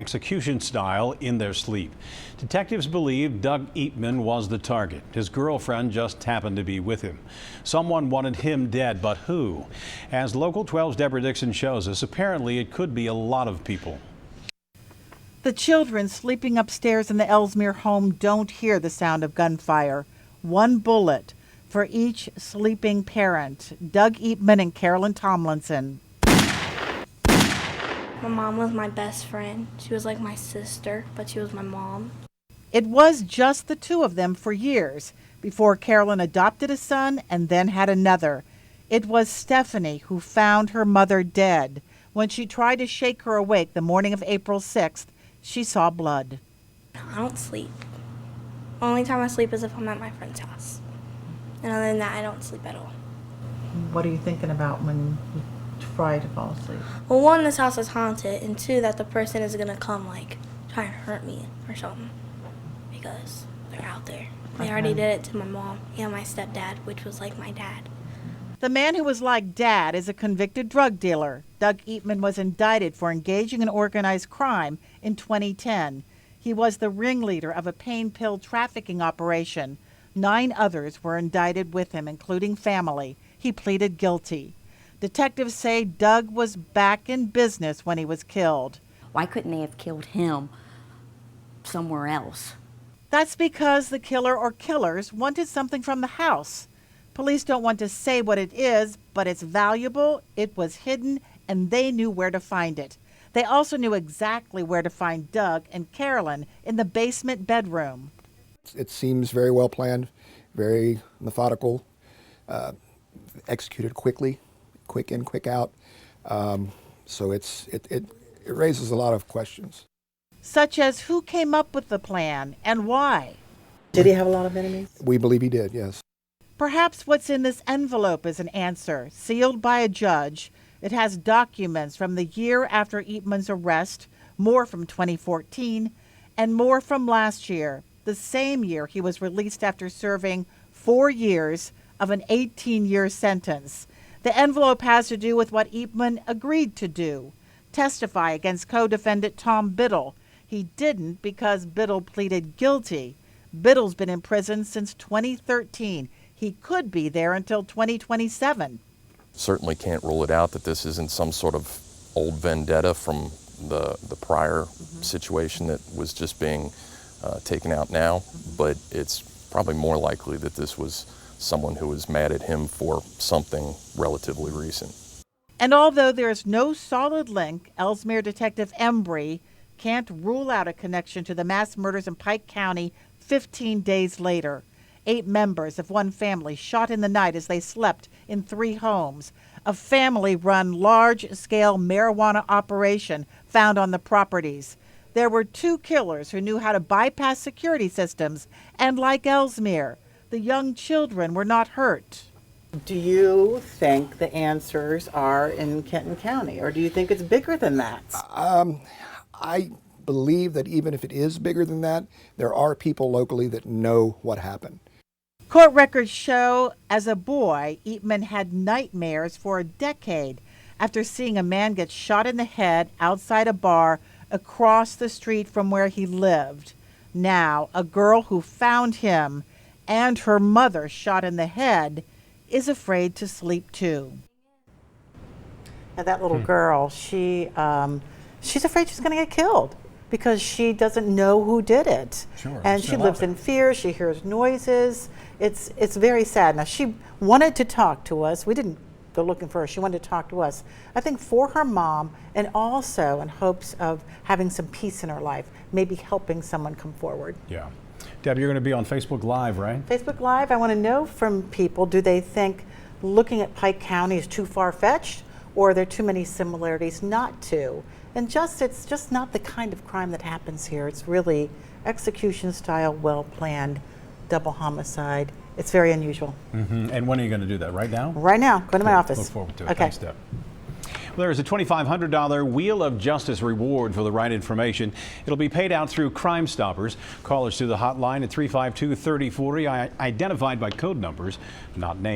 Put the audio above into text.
execution style in their sleep. Detectives believe Doug Eapman was the target. His girlfriend just happened to be with him. Someone wanted him dead, but who? As Local 12's Deborah Dixon shows us, apparently it could be a lot of people. The children sleeping upstairs in the Elsmere home don't hear the sound of gunfire. One bullet for each sleeping parent. Doug Eapman and Carolyn Tomlinson. My mom was my best friend. She was like my sister, but she was my mom. It was just the two of them for years before Carolyn adopted a son and then had another. It was Stephanie who found her mother dead. When she tried to shake her awake the morning of April 6th, she saw blood. I don't sleep. Only time I sleep is if I'm at my friend's house. And other than that, I don't sleep at all. What are you thinking about when you try to fall asleep? Well, one, this house is haunted, and two, that the person is going to come, try and hurt me or something. Because they're out there. They already did it to my mom and my stepdad, which was like my dad. The man who was like Dad is a convicted drug dealer. Doug Eapman was indicted for engaging in organized crime in 2010. He was the ringleader of a pain pill trafficking operation. 9 others were indicted with him, including family. He pleaded guilty. Detectives say Doug was back in business when he was killed. Why couldn't they have killed him somewhere else? That's because the killer or killers wanted something from the house. Police don't want to say what it is, but it's valuable, it was hidden, and they knew where to find it. They also knew exactly where to find Doug and Carolyn in the basement bedroom. It seems very well planned, very methodical, executed quickly, quick in, quick out. So it raises a lot of questions. Such as who came up with the plan and why? Did he have a lot of enemies? We believe he did, yes. Perhaps what's in this envelope is an answer, sealed by a judge. It has documents from the year after Eapman's arrest, more from 2014, and more from last year, the same year he was released after serving 4 years of an 18-year sentence. The envelope has to do with what Eapman agreed to do, testify against co-defendant Tom Biddle. He didn't because Biddle pleaded guilty. Biddle's been in prison since 2013. He could be there until 2027. Certainly can't rule it out that this isn't some sort of old vendetta from the prior situation that was just being taken out now, but it's probably more likely that this was someone who was mad at him for something relatively recent. And although there is no solid link, Elsmere Detective Embry can't rule out a connection to the mass murders in Pike County 15 days later. 8 members of one family shot in the night as they slept in 3 homes. A family-run large-scale marijuana operation found on the properties. There were 2 killers who knew how to bypass security systems, and like Elsmere, the young children were not hurt. Do you think the answers are in Kenton County, or do you think it's bigger than that? I believe that even if it is bigger than that, there are people locally that know what happened. Court records show as a boy, Eapman had nightmares for a decade after seeing a man get shot in the head outside a bar across the street from where he lived. Now, a girl who found him and her mother shot in the head is afraid to sleep too. And that little girl, she's afraid she's going to get killed because she doesn't know who did it. Sure, and she lives in fear. She hears noises. It's very sad. Now, she wanted to talk to us. We didn't go looking for her. She wanted to talk to us, I think, for her mom, and also in hopes of having some peace in her life, maybe helping someone come forward. Yeah. Deb, you're going to be on Facebook Live, right? Facebook Live, I want to know from people, do they think looking at Pike County is too far-fetched, or are there too many similarities not to? And it's just not the kind of crime that happens here. It's really execution style, well-planned, double homicide. It's very unusual. And when are you going to do that? Right now? Right now. Go to my office. Look forward to it. Okay. Thanks, Deb. Well, there is a $2,500 Wheel of Justice reward for the right information. It'll be paid out through Crime Stoppers. Callers to the hotline at 352-3040, identified by code numbers, not named.